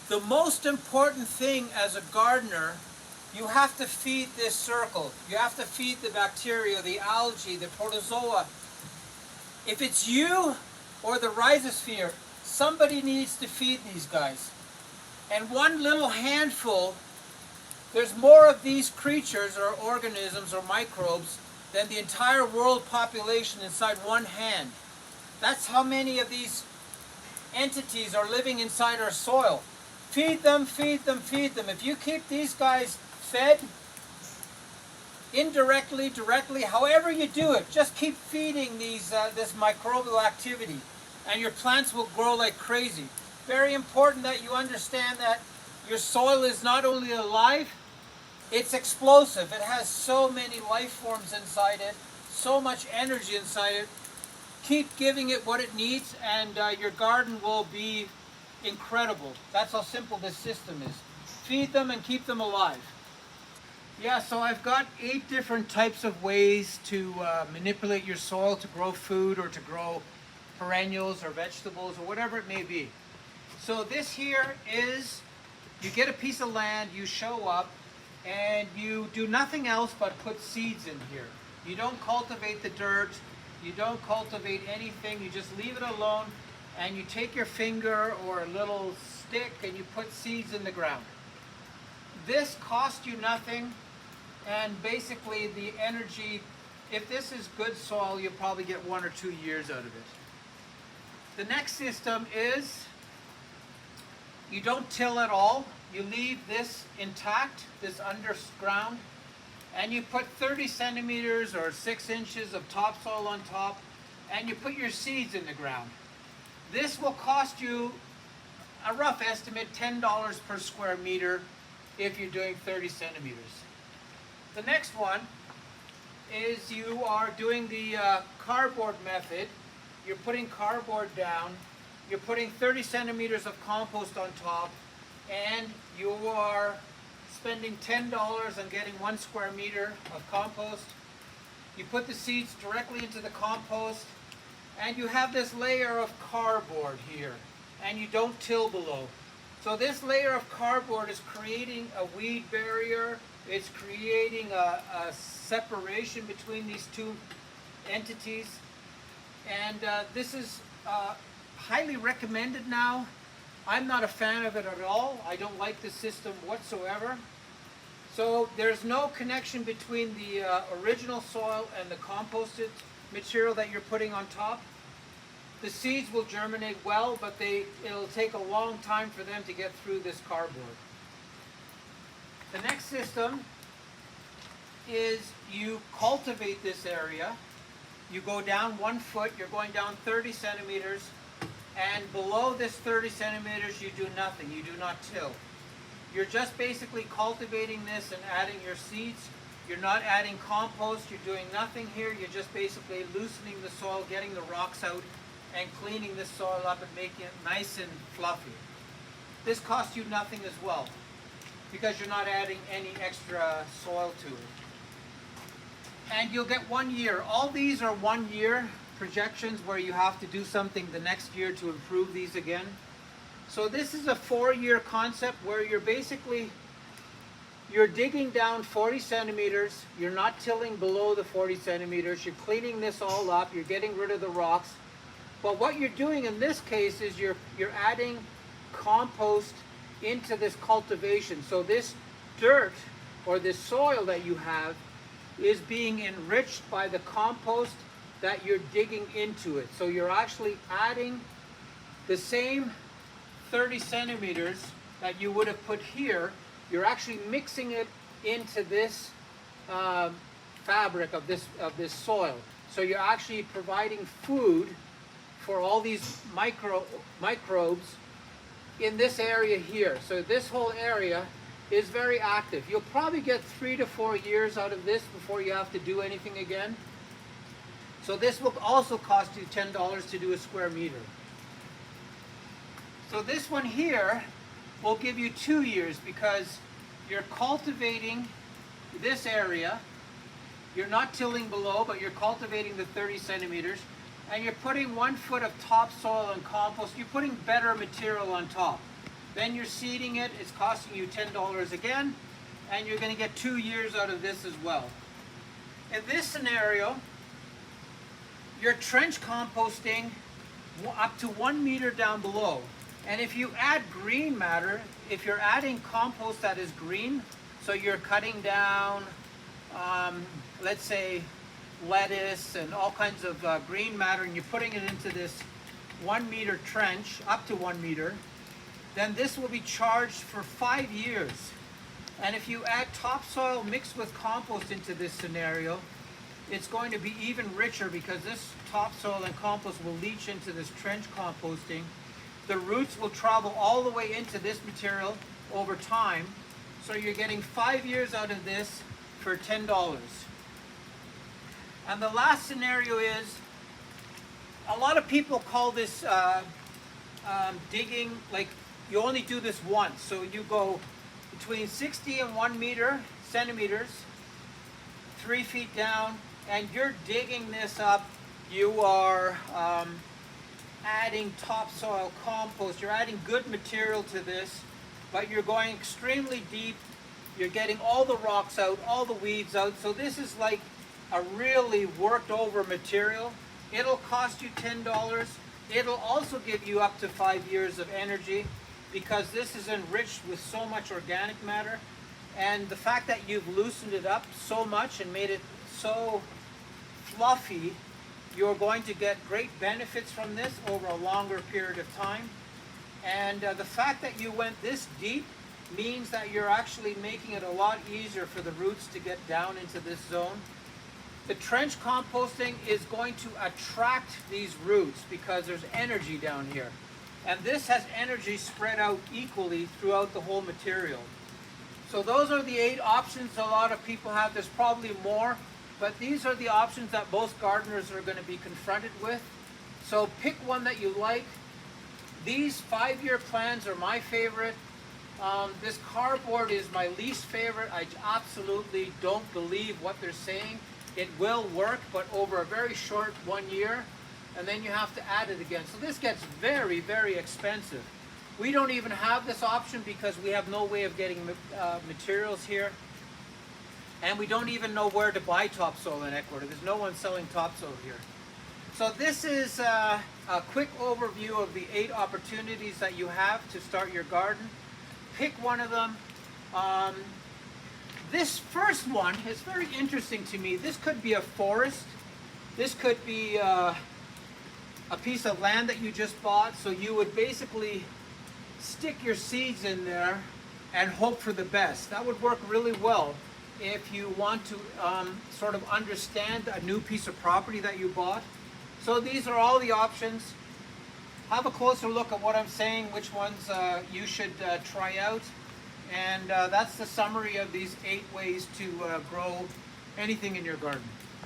The most important thing as a gardener, you have to feed this circle. You have to feed the bacteria, the algae, the protozoa. If it's you or the rhizosphere, somebody needs to feed these guys. And one little handful, there's more of these creatures or organisms or microbes than the entire world population inside one hand. That's how many of these entities are living inside our soil. Feed them, feed them, feed them. If you keep these guys fed, indirectly, directly, however you do it, just keep feeding this microbial activity, and your plants will grow like crazy. Very important that you understand that your soil is not only alive, it's explosive. It has so many life forms inside it, so much energy inside it. Keep giving it what it needs, and your garden will be incredible. That's how simple this system is. Feed them and keep them alive. Yeah, so I've got 8 different types of ways to manipulate your soil to grow food or to grow perennials or vegetables or whatever it may be. So this here is, you get a piece of land, you show up, and you do nothing else but put seeds in here. You don't cultivate the dirt, you don't cultivate anything, you just leave it alone, and you take your finger or a little stick and you put seeds in the ground. This costs you nothing, and basically the energy, if this is good soil, you'll probably get 1 or 2 years out of it. The next system is, you don't till at all. You leave this intact, this underground, and you put 30 centimeters or 6 inches of topsoil on top, and you put your seeds in the ground. This will cost you, a rough estimate, $10 per square meter if you're doing 30 centimeters. The next one is you are doing the cardboard method. You're putting cardboard down, you're putting 30 centimeters of compost on top, and you are spending $10 on getting 1 square meter of compost. You put the seeds directly into the compost, and you have this layer of cardboard here, and you don't till below. So this layer of cardboard is creating a weed barrier. It's creating a separation between these two entities. And this is highly recommended now. I'm not a fan of it at all. I don't like the system whatsoever. So there's no connection between the original soil and the composted material that you're putting on top. The seeds will germinate well, but it'll take a long time for them to get through this cardboard. The next system is you cultivate this area. You go down 1 foot, you're going down 30 centimeters, and below this 30 centimeters you do nothing, you do not till. You're just basically cultivating this and adding your seeds. You're not adding compost, you're doing nothing here, you're just basically loosening the soil, getting the rocks out, and cleaning this soil up and making it nice and fluffy. This costs you nothing as well, because you're not adding any extra soil to it. And you'll get 1 year. All these are 1 year projections where you have to do something the next year to improve these again. So this is a 4-year concept where you're digging down 40 centimeters, you're not tilling below the 40 centimeters, you're cleaning this all up, you're getting rid of the rocks. But what you're doing in this case is you're adding compost into this cultivation. So this dirt or this soil that you have is being enriched by the compost that you're digging into it. So you're actually adding the same 30 centimeters that you would have put here. You're actually mixing it into this fabric of this soil. So you're actually providing food for all these microbes in this area here. So this whole area is very active. You'll probably get 3 to 4 years out of this before you have to do anything again. So this will also cost you $10 to do a square meter. So this one here will give you 2 years because you're cultivating this area. You're not tilling below, but you're cultivating the 30 centimeters. And you're putting 1 foot of topsoil and compost. You're putting better material on top. Then you're seeding it. It's costing you $10 again, and you're going to get 2 years out of this as well. In this scenario, you're trench composting up to 1 meter down below. And if you add green matter, if you're adding compost that is green, so you're cutting down, let's say, lettuce and all kinds of green matter, and you're putting it into this 1 meter trench, up to 1 meter, then this will be charged for 5 years. And if you add topsoil mixed with compost into this scenario, it's going to be even richer because this topsoil and compost will leach into this trench composting. The roots will travel all the way into this material over time. So you're getting 5 years out of this for $10. And the last scenario is, a lot of people call this digging, like you only do this once. So you go between 60 and 1 meter centimeters, 3 feet down, and you're digging this up. You are adding topsoil, compost, you're adding good material to this, but you're going extremely deep. You're getting all the rocks out, all the weeds out. So this is like a really worked over material. It'll cost you $10. It'll also give you up to 5 years of energy because this is enriched with so much organic matter. And the fact that you've loosened it up so much and made it so fluffy, you're going to get great benefits from this over a longer period of time. And the fact that you went this deep means that you're actually making it a lot easier for the roots to get down into this zone. The trench composting is going to attract these roots because there's energy down here. And this has energy spread out equally throughout the whole material. So those are the 8 options a lot of people have. There's probably more, but these are the options that most gardeners are going to be confronted with. So pick one that you like. These 5-year plans are my favorite. This cardboard is my least favorite. I absolutely don't believe what they're saying. It will work, but over a very short 1 year, and then you have to add it again. So this gets very, very expensive. We don't even have this option because we have no way of getting materials here. And we don't even know where to buy topsoil in Ecuador. There's no one selling topsoil here. So this is a quick overview of the 8 opportunities that you have to start your garden. Pick one of them. This first one is very interesting to me. This could be a forest. This could be a piece of land that you just bought. So you would basically stick your seeds in there and hope for the best. That would work really well if you want to sort of understand a new piece of property that you bought. So these are all the options. Have a closer look at what I'm saying, which ones you should try out. And that's the summary of these 8 ways to grow anything in your garden.